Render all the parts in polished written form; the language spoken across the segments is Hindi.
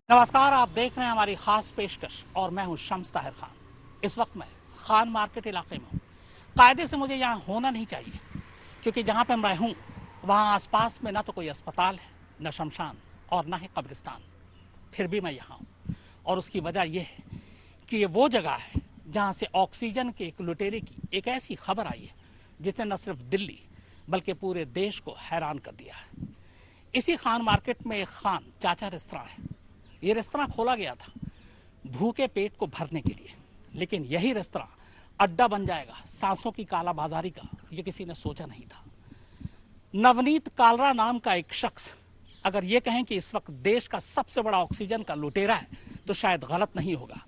नमस्कार, आप देख रहे हैं हमारी खास पेशकश और मैं हूं शम्स ताहिर खान। इस वक्त मैं खान मार्केट इलाके में हूं। कायदे से मुझे यहां होना नहीं चाहिए क्योंकि जहां पे मैं हूं वहां आसपास में ना तो कोई अस्पताल है, न शमशान और ना ही कब्रिस्तान। फिर भी मैं यहाँ हूं और उसकी वजह यह है कि ये वो जगह है जहाँ से ऑक्सीजन के एक लुटेरे की एक ऐसी खबर आई है जिसने न सिर्फ दिल्ली बल्कि पूरे देश को हैरान कर दिया है। इसी खान मार्केट में एक खान चाचा रेस्तरां है। ये रेस्तरां खोला गया था भूखे पेट को भरने के लिए, लेकिन यही रेस्तरां अड्डा बन जाएगा सांसों की कालाबाजारी का, ये किसी ने सोचा नहीं था। नवनीत कालरा नाम का एक शख्स अगर ये कहें कि इस वक्त देश का सबसे बड़ा ऑक्सीजन का लुटेरा है तो शायद गलत नहीं होगा।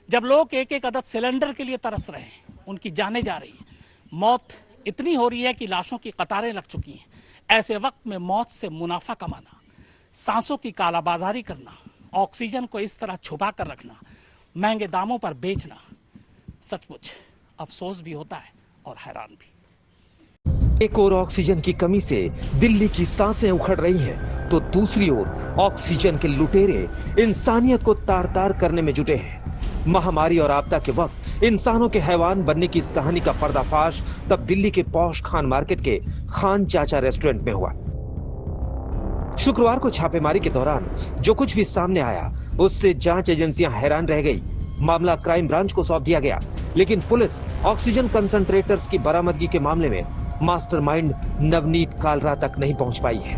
जब लोग एक एक अदद सिलेंडर के लिए तरस रहे हैं, उनकी जानें जा रही है, मौत इतनी हो रही है कि लाशों की कतारें लग चुकी हैं, ऐसे वक्त में मौत से मुनाफा कमाना, सांसों की कालाबाजारी करना, ऑक्सीजन को इस तरह छुपा कर रखना, महंगे दामों पर बेचना, सचमुच अफसोस भी होता है और हैरान भी। एक ओर ऑक्सीजन की कमी से दिल्ली की सांसें उखड़ रही हैं, तो दूसरी ओर ऑक्सीजन के लुटेरे इंसानियत को तार तार करने में जुटे हैं। महामारी और आपदा के वक्त इंसानों के हैवान बनने की इस कहानी का पर्दाफाश तब दिल्ली के पॉश खान मार्केट के खान चाचा रेस्टोरेंट में हुआ। शुक्रवार को छापेमारी के दौरान जो कुछ भी सामने आया उससे जांच एजेंसियां हैरान रह गई। मामला क्राइम ब्रांच को सौंप दिया गया, लेकिन पुलिस ऑक्सीजन कंसंट्रेटर्स की बरामदगी के मामले में मास्टरमाइंड नवनीत कालरा तक नहीं पहुंच पाई है।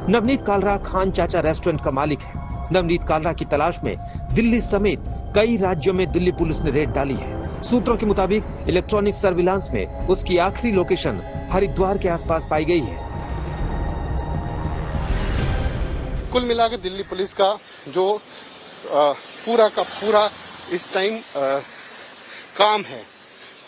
नवनीत कालरा खान चाचा रेस्टोरेंट का मालिक है। नवनीत कालरा की तलाश में दिल्ली समेत कई राज्यों में दिल्ली पुलिस ने रेड डाली है। सूत्रों के मुताबिक इलेक्ट्रॉनिक सर्विलांस में उसकी आखिरी लोकेशन हरिद्वार के आसपास पाई गई है। कुल मिलाकर दिल्ली पुलिस का जो पूरा का पूरा इस टाइम काम है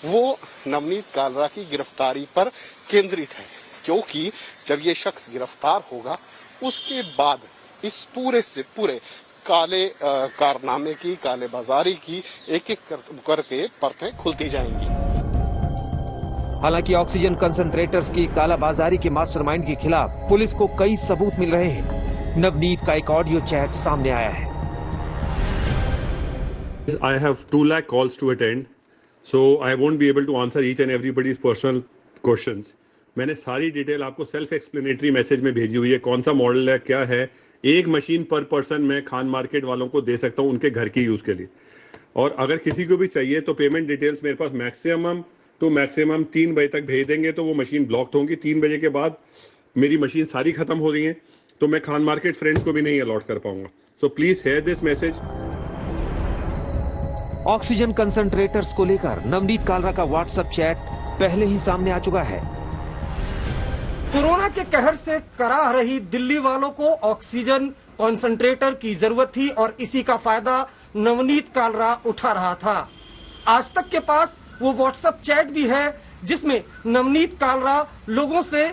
वो नवनीत कालरा की गिरफ्तारी पर केंद्रित है, क्योंकि जब ये शख्स गिरफ्तार होगा उसके बाद इस पूरे से पूरे काले कारनामे की, काले बाजारी की एक एक करके परतें खुलती जाएंगी। हालांकि ऑक्सीजन कंसंट्रेटर्स की कालाबाजारी के मास्टरमाइंड के खिलाफ पुलिस को कई सबूत मिल रहे हैं। नवनीत का एक ऑडियो चैट सामने आया है। I have 2 lakh calls to attend, so I won't be able to answer each and everybody's personal questions. मैंने सारी डिटेल आपको सेल्फ एक्सप्लेनेटरी मैसेज में भेजी हुई है। कौन सा मॉडल है, क्या है, एक मशीन पर पर्सन मैं खान मार्केट वालों को दे सकता हूं उनके घर की यूज के लिए। और अगर किसी को भी चाहिए तो पेमेंट डिटेल्स मेरे पास मैक्सिमम 3 बजे तक भेज देंगे तो वो मशीन ब्लॉक होंगी। 3 बजे के बाद मेरी मशीन सारी खत्म हो रही है तो मैं खान मार्केट फ्रेंड्स को भी नहीं अलॉट कर पाऊंगा। So please hear this message. Oxygen concentrators को लेकर नवनीत कालरा का व्हाट्सएप चैट पहले ही सामने आ चुका है। कोरोना के कहर से कराह रही दिल्ली वालों को ऑक्सीजन कंसंट्रेटर की जरूरत थी और इसी का फायदा नवनीत कालरा उठा रहा था। आज तक के पास वो व्हाट्सएप चैट भी है जिसमें नवनीत कालरा लोगों से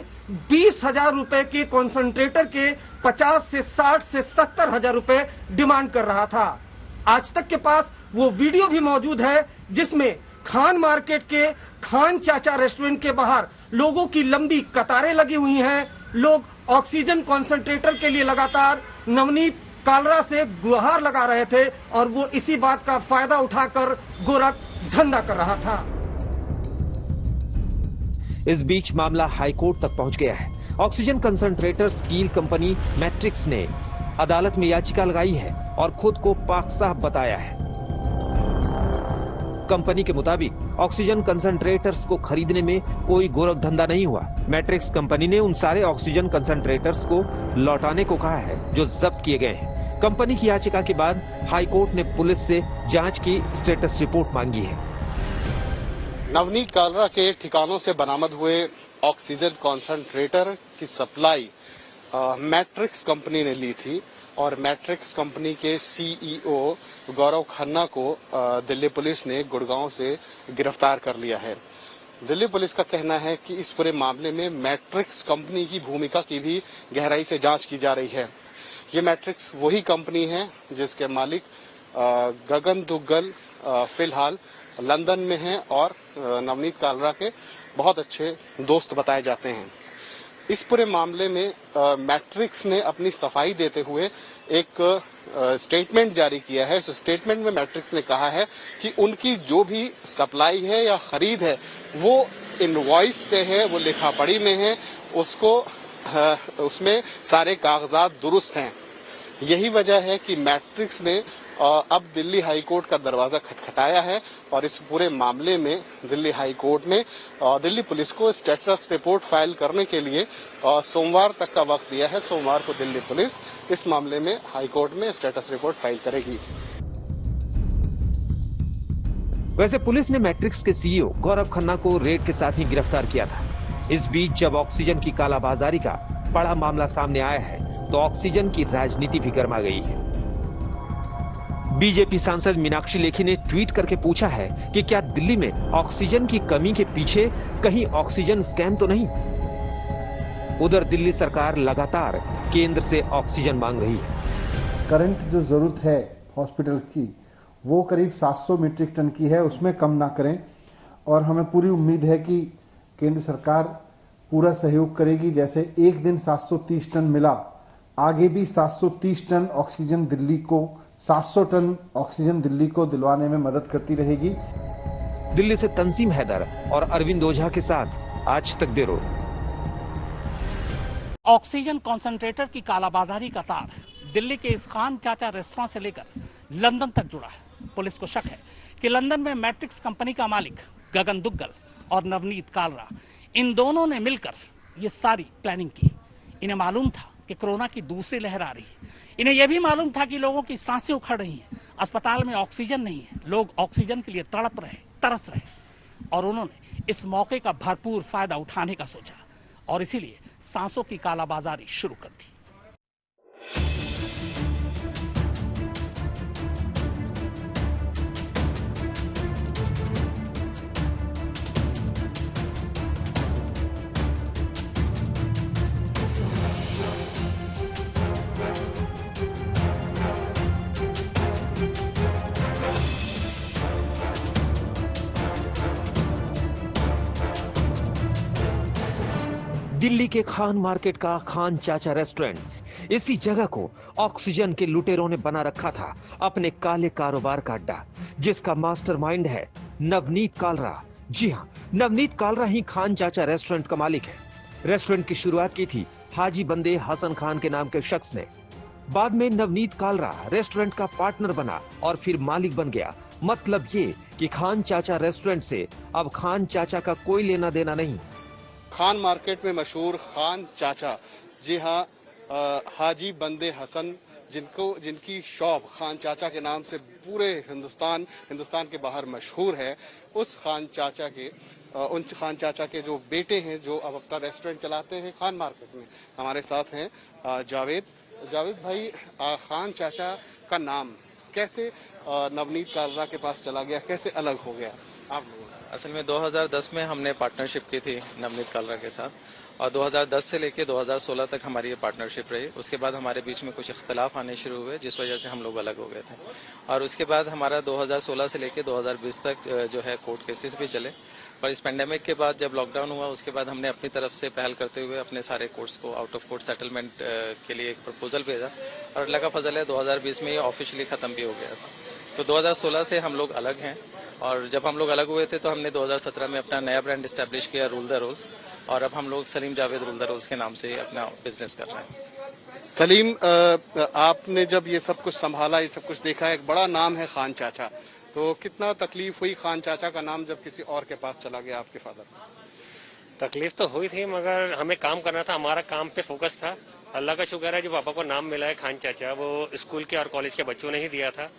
20,000 रुपए के कंसंट्रेटर के 50 से 60 से 70,000 रुपए डिमांड कर रहा था। आज तक के पास वो वीडियो भी मौजूद है जिसमें खान मार्केट के खान चाचा रेस्टोरेंट के बाहर लोगों की लंबी कतारें लगी हुई हैं। लोग ऑक्सीजन कंसंट्रेटर के लिए लगातार नवनीत कालरा से गुहार लगा रहे थे और वो इसी बात का फायदा उठाकर गोरख धंधा कर रहा था। इस बीच मामला हाईकोर्ट तक पहुंच गया है। Oxygen concentrator steel company matrix ने अदालत में याचिका लगाई है और खुद को पाक साहब बताया है। कंपनी के मुताबिक ऑक्सीजन कंसंट्रेटर्स को खरीदने में कोई गोरख धंधा नहीं हुआ। मैट्रिक्स कंपनी ने उन सारे ऑक्सीजन कंसंट्रेटर्स को लौटाने को कहा है जो जब्त किए गए हैं। कंपनी की याचिका के बाद हाईकोर्ट ने पुलिस से जांच की स्टेटस रिपोर्ट मांगी है। नवनीत कालरा के ठिकानों से बरामद हुए ऑक्सीजन कंसंट्रेटर की सप्लाई मैट्रिक्स कंपनी ने ली थी और मैट्रिक्स कंपनी के सीईओ गौरव खन्ना को दिल्ली पुलिस ने गुड़गांव से गिरफ्तार कर लिया है। दिल्ली पुलिस का कहना है कि इस पूरे मामले में मैट्रिक्स कंपनी की भूमिका की भी गहराई से जांच की जा रही है। ये मैट्रिक्स वही कंपनी है जिसके मालिक गगन दुग्गल फिलहाल लंदन में हैं और नवनीत कालरा के बहुत अच्छे दोस्त बताए जाते हैं। इस पूरे मामले में मैट्रिक्स ने अपनी सफाई देते हुए एक स्टेटमेंट जारी किया है। इस स्टेटमेंट में मैट्रिक्स ने कहा है कि उनकी जो भी सप्लाई है या खरीद है वो इनवॉइस पे है, वो लिखा पढ़ी में है, उसमें सारे कागजात दुरुस्त हैं। यही वजह है कि मैट्रिक्स ने अब दिल्ली हाई कोर्ट का दरवाजा खटखटाया है और इस पूरे मामले में दिल्ली हाई कोर्ट ने दिल्ली पुलिस को स्टेटस रिपोर्ट फाइल करने के लिए सोमवार तक का वक्त दिया है। सोमवार को दिल्ली पुलिस इस मामले में हाई कोर्ट में स्टेटस रिपोर्ट फाइल करेगी। वैसे पुलिस ने मैट्रिक्स के सीईओ गौरव खन्ना को रेड के साथ ही गिरफ्तार किया था। इस बीच जब ऑक्सीजन की कालाबाजारी का बड़ा मामला सामने आया है तो ऑक्सीजन की राजनीति भी गर्मा गई है। बीजेपी सांसद मीनाक्षी लेखी ने ट्वीट करके पूछा है कि क्या दिल्ली में ऑक्सीजन की कमी के पीछे कहीं ऑक्सीजन स्कैम तो नहीं। उधर दिल्ली सरकार लगातार केंद्र से ऑक्सीजन मांग रही है। करंट जो जरूरत है हॉस्पिटल की वो करीब 700 मीट्रिक टन की है, उसमें कम ना करें और हमें पूरी उम्मीद है कि केंद्र सरकार पूरा सहयोग करेगी। जैसे एक दिन 730 टन मिला, आगे भी 730 टन ऑक्सीजन दिल्ली को 700 टन ऑक्सीजन दिल्ली को दिलवाने में मदद करती रहेगी। दिल्ली से तंजीम हैदर और अरविंद ओझा के साथ आज तक ब्यूरो। ऑक्सीजन कॉन्सेंट्रेटर की कालाबाजारी का तार दिल्ली के इस खान चाचा रेस्तरां से लेकर लंदन तक जुड़ा है। पुलिस को शक है कि लंदन में मैट्रिक्स कंपनी का मालिक गगन दुग्गल और नवनीत कालरा, इन दोनों ने मिलकर ये सारी प्लानिंग की। इन्हें मालूम था कि कोरोना की दूसरी लहर आ रही है। इन्हें यह भी मालूम था कि लोगों की सांसें उखड़ रही हैं, अस्पताल में ऑक्सीजन नहीं है, लोग ऑक्सीजन के लिए तड़प रहे, तरस रहे, और उन्होंने इस मौके का भरपूर फायदा उठाने का सोचा और इसीलिए सांसों की कालाबाजारी शुरू कर दी। दिल्ली के खान मार्केट का खान चाचा रेस्टोरेंट, इसी जगह को ऑक्सीजन के लुटेरों ने बना रखा था अपने काले कारोबार का अड्डा, जिसका मास्टरमाइंड है नवनीत कालरा। जी हां, नवनीत कालरा ही खान चाचा रेस्टोरेंट का मालिक है। रेस्टोरेंट की शुरुआत की थी हाजी बंदे हसन खान के नाम के शख्स ने। बाद में नवनीत कालरा रेस्टोरेंट का पार्टनर बना और फिर मालिक बन गया। मतलब ये कि खान चाचा रेस्टोरेंट से अब खान चाचा का कोई लेना देना नहीं। खान मार्केट में मशहूर खान चाचा, जी हाँ, हाजी बंदे हसन, जिनकी शॉप खान चाचा के नाम से पूरे हिंदुस्तान के बाहर मशहूर है, उस खान चाचा के जो बेटे हैं जो अब अपना रेस्टोरेंट चलाते हैं खान मार्केट में। हमारे साथ हैं जावेद भाई। खान चाचा का नाम कैसे नवनीत कालरा के पास चला गया, कैसे अलग हो गया आप लोगों से? असल में 2010 में हमने पार्टनरशिप की थी नवनीत कालरा के साथ और 2010 से लेके 2016 तक हमारी ये पार्टनरशिप रही। उसके बाद हमारे बीच में कुछ इख्तलाफ आने शुरू हुए जिस वजह से हम लोग अलग हो गए थे और उसके बाद हमारा 2016 से लेके 2020 तक जो है कोर्ट केसेस भी चले। पर इस पेंडेमिक के बाद जब लॉकडाउन हुआ उसके बाद हमने अपनी तरफ से पहल करते हुए अपने सारे कोर्ट्स को आउट ऑफ कोर्ट सेटलमेंट के लिए एक प्रपोजल भेजा और अल्लाह का फजल है 2020 में ये ऑफिशियली खत्म भी हो गया था। तो 2016 से हम लोग अलग हैं और जब हम लोग अलग हुए थे तो हमने 2017 में अपना नया ब्रांड एस्टैब्लिश किया रूल द रोल्स और अब हम लोग Salim Javed rule the rolls के नाम से अपना बिजनेस कर रहे हैं। सलीम, आपने जब ये सब कुछ संभाला, ये सब कुछ देखा, एक बड़ा नाम है खान चाचा, तो कितना तकलीफ हुई खान चाचा का नाम जब किसी और के पास चला गया आपके फादर? तकलीफ तो हुई थी मगर हमें काम करना था, हमारा काम पे फोकस था। अल्लाह का शुक्र है जो पापा को नाम मिला है खान चाचा, वो स्कूल के और कॉलेज के बच्चों ने ही दिया था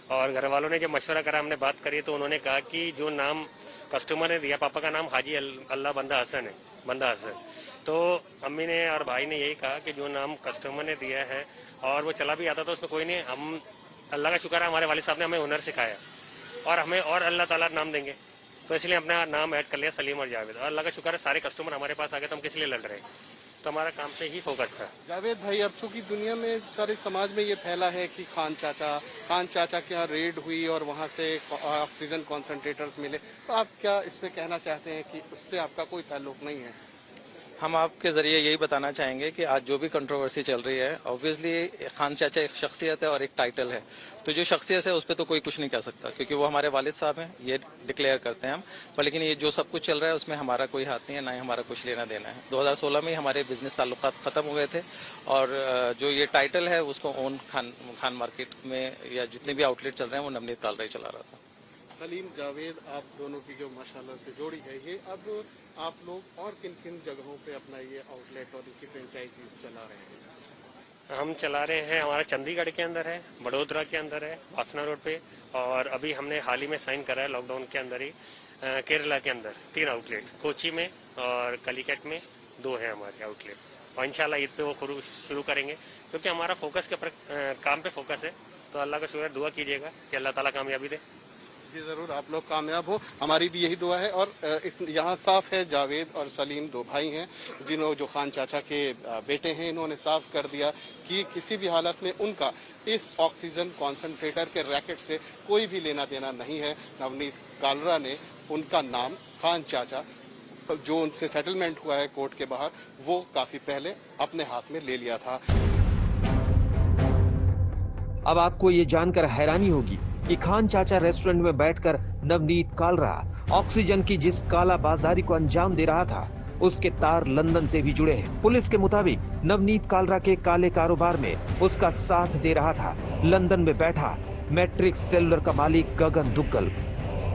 और घर वालों ने जब मशवरा करा, हमने बात करी तो उन्होंने कहा कि जो नाम कस्टमर ने दिया, पापा का नाम हाजी अल्लाह बंदा हसन है, बंदा हसन, तो अम्मी ने और भाई ने यही कहा कि जो नाम कस्टमर ने दिया है और वो चला भी आता तो उसमें कोई नहीं, हम अल्लाह का शुक्र है हमारे वालिद साहब ने हमें हुनर सिखाया और हमें और अल्लाह ताला नाम देंगे, तो इसलिए अपना नाम ऐड कर लिया सलीम और जावेद। और अल्लाह का शुक्र है सारे कस्टमर हमारे पास आ गए तो हम किस लिए लड़ रहे हैं, तो हमारा काम पे ही फोकस था। जावेद भाई, अब चूंकि दुनिया में, सारे समाज में ये फैला है कि खान चाचा के यहाँ रेड हुई और वहाँ से ऑक्सीजन कॉन्सेंट्रेटर्स मिले, तो आप क्या इसमें कहना चाहते हैं कि उससे आपका कोई ताल्लुक नहीं है? हम आपके जरिए यही बताना चाहेंगे कि आज जो भी कंट्रोवर्सी चल रही है, ऑब्वियसली खान चाचा एक शख्सियत है और एक टाइटल है। तो जो शख्सियत है उस पर तो कोई कुछ नहीं कह सकता, क्योंकि वो हमारे वालिद साहब हैं, ये डिक्लेयर करते हैं हम। पर लेकिन ये जो सब कुछ चल रहा है उसमें हमारा कोई हाथ नहीं है, ना ही हमारा कुछ लेना देना है। 2016 में हमारे बिजनेस ताल्लुकात खत्म हो गए थे और जो ये टाइटल है उसको ओन खान मार्केट में या जितने भी आउटलेट चल रहे हैं वो नवनीत कालरा चला रहा था। सलीम, जावेद, आप दोनों की जो माशाल्लाह से जोड़ी है, ये अब आप लोग और किन किन जगहों पे अपना ये आउटलेट और इनकी फ्रेंचाइजीज चला रहे हैं? हम चला रहे हैं, हमारा चंडीगढ़ के अंदर है, बड़ोदरा के अंदर है, वासना रोड पे, और अभी हमने हाल ही में साइन करा है लॉकडाउन के अंदर ही केरला के अंदर 3 आउटलेट, कोची में और कलिकट में 2 है हमारे आउटलेट। और इंशाल्लाह ईद पे वो शुरू करेंगे, क्योंकि हमारा फोकस के काम पे फोकस है। तो अल्लाह का शुक्र, दुआ कीजिएगा कि अल्लाह ताला कामयाबी दे। जी जरूर, आप लोग कामयाब हो, हमारी भी यही दुआ है। और यहाँ साफ है, जावेद और सलीम 2 भाई हैं जिन्होंने जो खान चाचा के बेटे हैं, इन्होंने साफ कर दिया कि किसी भी हालत में उनका इस ऑक्सीजन कॉन्सेंट्रेटर के रैकेट से कोई भी लेना देना नहीं है। नवनीत कालरा ने उनका नाम खान चाचा, जो उनसे सेटलमेंट हुआ है कोर्ट के बाहर, वो काफी पहले अपने हाथ में ले लिया था। अब आपको ये जानकर हैरानी होगी कि खान चाचा रेस्टोरेंट में बैठकर नवनीत कालरा ऑक्सीजन की जिस काला बाजारी को अंजाम दे रहा था, उसके तार लंदन से भी जुड़े हैं। पुलिस के मुताबिक नवनीत कालरा के काले कारोबार में उसका साथ दे रहा था लंदन में बैठा मैट्रिक्स सेलुलर का मालिक गगन दुग्गल।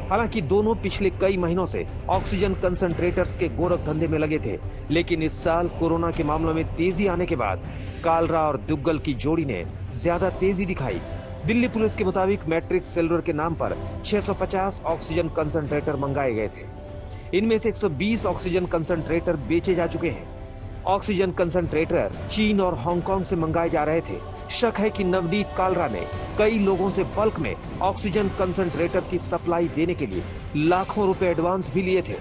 हालांकि दोनों पिछले कई महीनों से ऑक्सीजन कंसंट्रेटर्स के गोरख धंधे में लगे थे, लेकिन इस साल कोरोना के मामलों में तेजी आने के बाद कालरा और दुग्गल की जोड़ी ने ज्यादा तेजी दिखाई। दिल्ली पुलिस के मुताबिक मैट्रिक्स सेलुलर के नाम पर 650 ऑक्सीजन कंसंट्रेटर मंगाए गए थे। इनमें से 120 ऑक्सीजन कंसंट्रेटर बेचे जा चुके हैं। ऑक्सीजन कंसंट्रेटर चीन और हांगकांग से मंगाए जा रहे थे। शक है कि नवनीत कालरा ने कई लोगों से बल्क में ऑक्सीजन कंसंट्रेटर की सप्लाई देने के लिए लाखों रुपए एडवांस भी लिए थे।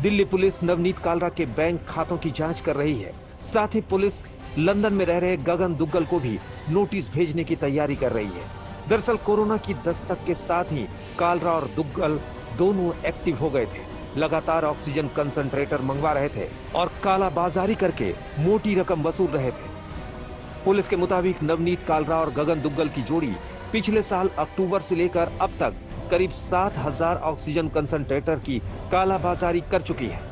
दिल्ली पुलिस नवनीत कालरा के बैंक खातों की जांच कर रही है। साथ ही पुलिस लंदन में रह रहे गगन दुग्गल को भी नोटिस भेजने की तैयारी कर रही है। दरअसल कोरोना की दस्तक के साथ ही कालरा और दुग्गल दोनों एक्टिव हो गए थे। लगातार ऑक्सीजन कंसंट्रेटर मंगवा रहे थे और काला बाजारी करके मोटी रकम वसूल रहे थे। पुलिस के मुताबिक नवनीत कालरा और गगन दुग्गल की जोड़ी पिछले साल अक्टूबर से लेकर अब तक करीब 7,000 ऑक्सीजन कंसंट्रेटर की काला बाजारी कर चुकी है।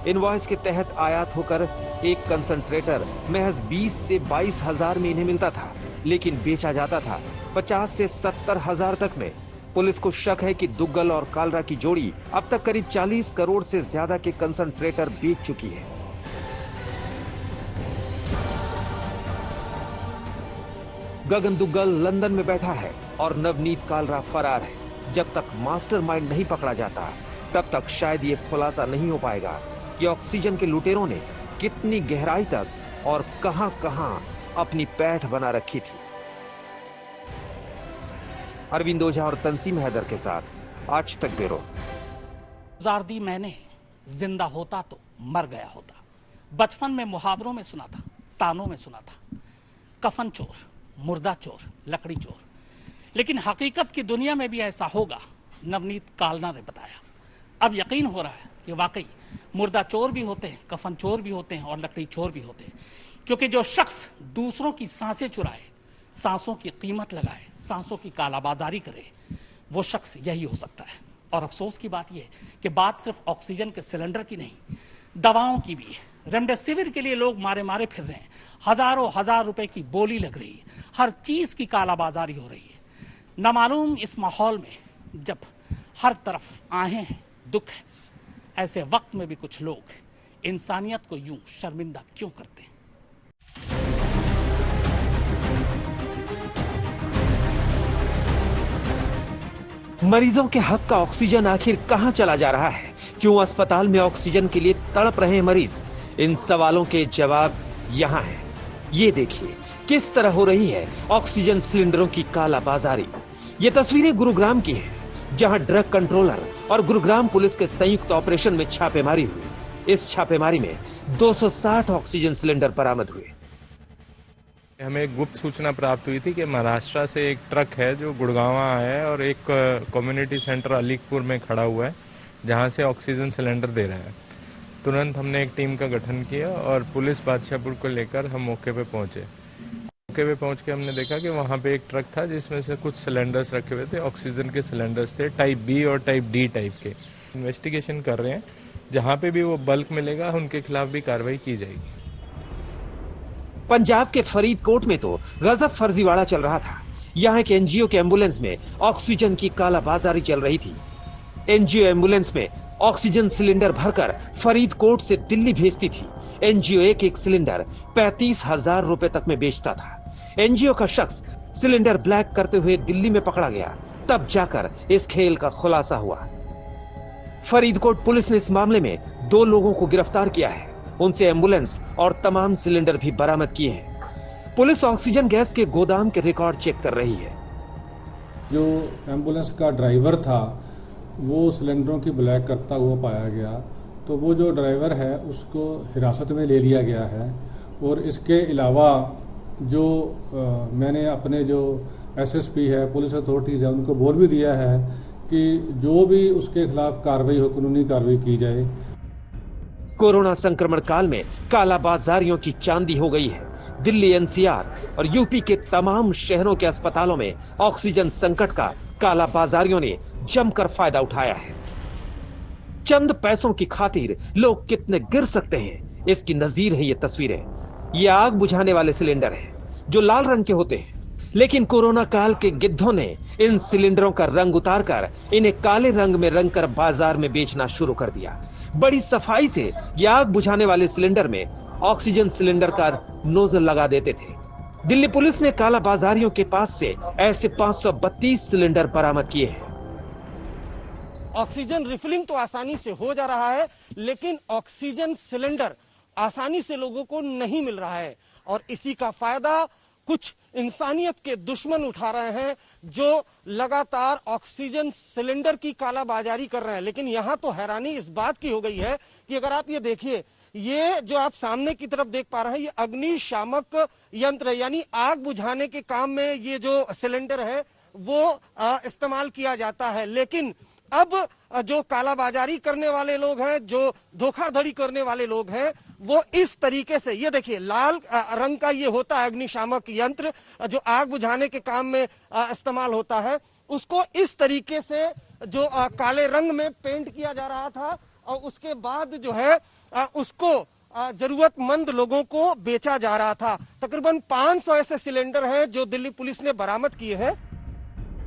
इनवॉइस के तहत आयात होकर एक कंसंट्रेटर महज 20 से 22,000 में इन्हें मिलता था, लेकिन बेचा जाता था 50 से 70,000 तक में। पुलिस को शक है कि दुग्गल और कालरा की जोड़ी अब तक करीब 40 करोड़ से ज्यादा के कंसंट्रेटर बेच चुकी है। गगन दुग्गल लंदन में बैठा है और नवनीत कालरा फरार है। जब तक मास्टरमाइंड नहीं पकड़ा जाता, तब तक शायद ये खुलासा नहीं हो पाएगा कि ऑक्सीजन के लुटेरों ने कितनी गहराई तक और कहां-कहां अपनी पैठ बना रखी थी। अरविंद ओझा और तंसीम हैदर के साथ आज तक ब्यूरो। गुजार दी मैंने, जिंदा होता तो मर गया होता। बचपन में मुहावरों में सुना था, तानों में सुना था, कफन चोर, मुर्दा चोर, लकड़ी चोर। लेकिन हकीकत की दुनिया में भी ऐसा होगा, नवनीत कालरा ने बताया। अब यकीन हो रहा है कि वाकई मुर्दा चोर भी होते हैं, कफन चोर भी होते हैं और लकड़ी चोर भी होते हैं। क्योंकि जो शख्स दूसरों की सांसें चुराए, सांसों की कीमत लगाए, सांसों की कालाबाजारी करे, वो शख्स यही हो सकता है। और अफसोस की बात यह है कि बात सिर्फ ऑक्सीजन के सिलेंडर की नहीं, दवाओं की भी है। रेमडेसिविर के लिए लोग मारे मारे फिर रहे हैं, हजारों हजार रुपए की बोली लग रही है, हर चीज की कालाबाजारी हो रही है। नामालूम इस माहौल में जब हर तरफ आहें हैं, दुख है, ऐसे वक्त में भी कुछ लोग इंसानियत को यूं शर्मिंदा क्यों करते हैं? मरीजों के हक का ऑक्सीजन आखिर कहां चला जा रहा है? क्यों अस्पताल में ऑक्सीजन के लिए तड़प रहे हैं मरीज? इन सवालों के जवाब यहां हैं। ये देखिए किस तरह हो रही है ऑक्सीजन सिलेंडरों की काला बाजारी। ये तस्वीरें गुरुग्राम की हैं, जहां ड्रग कंट्रोलर और गुरुग्राम पुलिस के संयुक्त ऑपरेशन में छापेमारी हुई। इस छापेमारी में 260 ऑक्सीजन सिलेंडर बरामद हुए। हमें एक गुप्त सूचना प्राप्त हुई थी कि महाराष्ट्र से एक ट्रक है जो गुड़गांव आया है और एक कम्युनिटी सेंटर अलीपुर में खड़ा हुआ है, जहां से ऑक्सीजन सिलेंडर दे रहा है। तुरंत हमने एक टीम का गठन किया और पुलिस बादशाहपुर को लेकर हम मौके पे पहुंचे। मौके पे पहुंच के हमने देखा कि वहां पे एक ट्रक था जिसमें से कुछ सिलेंडर्स रखे हुए थे, ऑक्सीजन के सिलेंडर्स थे, टाइप बी और टाइप डी टाइप के। इन्वेस्टिगेशन कर रहे हैं, जहां पे भी वो बल्क मिलेगा उनके खिलाफ भी कार्रवाई की जाएगी। पंजाब के फरीदकोट में तो गजब फर्जीवाड़ा चल रहा था। यहाँ के एनजीओ के एम्बुलेंस में ऑक्सीजन की कालाबाजारी चल रही थी। एनजीओ एम्बुलेंस में ऑक्सीजन सिलेंडर भरकर फरीदकोट से दिल्ली भेजती थी। एनजीओ एक एक सिलेंडर 35,000 रुपए तक में बेचता था। एनजीओ का शख्स सिलेंडर ब्लैक करते हुए दिल्ली में पकड़ा गया, तब जाकर इस खेल का खुलासा हुआ। फरीदकोट पुलिस ने इस मामले में 2 लोगों को गिरफ्तार किया है। उनसे एम्बुलेंस और तमाम सिलेंडर भी बरामद किए हैं। पुलिस ऑक्सीजन गैस के गोदाम के रिकॉर्ड चेक कर रही है। जो एम्बुलेंस का ड्राइवर था वो सिलेंडरों की ब्लैक करता हुआ पाया गया, तो वो जो ड्राइवर है उसको हिरासत में ले लिया गया है। और इसके अलावा जो मैंने अपने जो एसएसपी है, पुलिस अथॉरिटीज़ है, उनको बोल भी दिया है कि जो भी उसके खिलाफ कार्रवाई हो, कानूनी कार्रवाई की जाए। कोरोना संक्रमण काल में कालाबाजारियों की चांदी हो गई है। दिल्ली, एनसीआर और यूपी के तमाम शहरों के अस्पतालों में ऑक्सीजन संकट का कालाबाजारियों ने जमकर फायदा उठाया है। चंद पैसों की खातिर लोग कितने गिर सकते हैं, इसकी नजीर है ये तस्वीरें। ये आग बुझाने वाले सिलेंडर हैं जो लाल रंग के होते हैं, लेकिन कोरोना काल के गिद्धों ने इन सिलेंडरों का रंग उतारकर इन्हें काले रंग में रंग कर बाजार में बेचना शुरू कर दिया। बड़ी सफाई से ये आग बुझाने वाले सिलेंडर में ऑक्सीजन सिलेंडर का नोजल लगा देते थे। दिल्ली पुलिस ने कालाबाजारियों के पास से ऐसे 532 सिलेंडर बरामद किए हैं। ऑक्सीजन रिफिलिंग तो आसानी से हो जा रहा है, लेकिन ऑक्सीजन सिलेंडर आसानी से लोगों को नहीं मिल रहा है और इसी का फायदा कुछ इंसानियत के दुश्मन उठा रहे हैं जो लगातार ऑक्सीजन सिलेंडर की कालाबाजारी कर रहे हैं। लेकिन यहाँ तो हैरानी इस बात की हो गई है कि अगर आप ये देखिए, ये जो आप सामने की तरफ देख पा रहे हैं, ये अग्निशामक यंत्र है, यानी आग बुझाने के काम में ये जो सिलेंडर है वो इस्तेमाल किया जाता है। लेकिन अब जो कालाबाजारी करने वाले लोग हैं, जो धोखाधड़ी करने वाले लोग हैं, वो इस तरीके से, ये देखिए लाल रंग का ये होता है अग्निशामक यंत्र जो आग बुझाने के काम में इस्तेमाल होता है, उसको इस तरीके से जो काले रंग में पेंट किया जा रहा था और उसके बाद जो है उसको जरूरतमंद लोगों को बेचा जा रहा था। तकरीबन 500 ऐसे सिलेंडर हैं जो दिल्ली पुलिस ने बरामद किए हैं।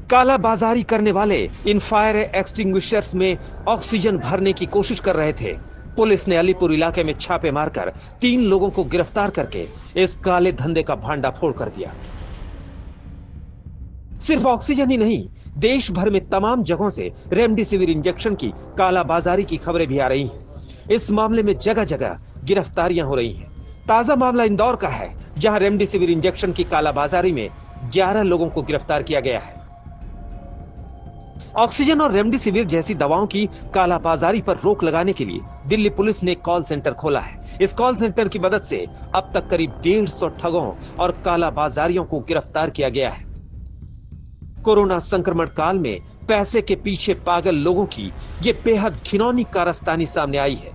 कालाबाजारी करने वाले इन फायर एक्सटिंग्विशर्स में ऑक्सीजन भरने की कोशिश कर रहे थे। पुलिस ने अलीपुर इलाके में छापे मारकर 3 लोगों को गिरफ्तार करके इस काले धंधे का भांडाफोड़ कर दिया। सिर्फ ऑक्सीजन ही नहीं, देश भर में तमाम जगहों से रेमडेसिविर इंजेक्शन की कालाबाजारी की खबरें भी आ रही हैं। इस मामले में जगह जगह गिरफ्तारियां हो रही हैं। ताजा मामला इंदौर का है, जहां रेमडेसिविर इंजेक्शन की कालाबाजारी में 11 लोगों को गिरफ्तार किया गया है। ऑक्सीजन और रेमडेसिविर जैसी दवाओं की कालाबाजारी पर रोक लगाने के लिए दिल्ली पुलिस ने कॉल सेंटर खोला है। इस कॉल सेंटर की मदद से अब तक करीब 150 ठगों और कालाबाजारियों को गिरफ्तार किया गया है। कोरोना संक्रमण काल में पैसे के पीछे पागल लोगों की ये बेहद घिनौनी कारस्तानी सामने आई है।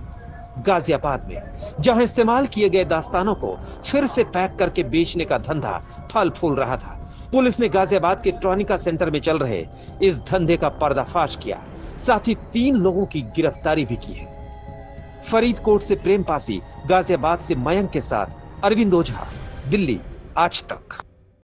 गाजियाबाद में जहां इस्तेमाल किए गए दास्तानों को फिर से पैक करके बेचने का धंधा फल फूल रहा था, पुलिस ने गाजियाबाद के ट्रॉनिका सेंटर में चल रहे इस धंधे का पर्दाफाश किया, साथ ही 3 लोगों की गिरफ्तारी भी की है। फरीदकोट से प्रेम पासी, गाजियाबाद से मयंक के साथ अरविंद ओझा, दिल्ली आज तक।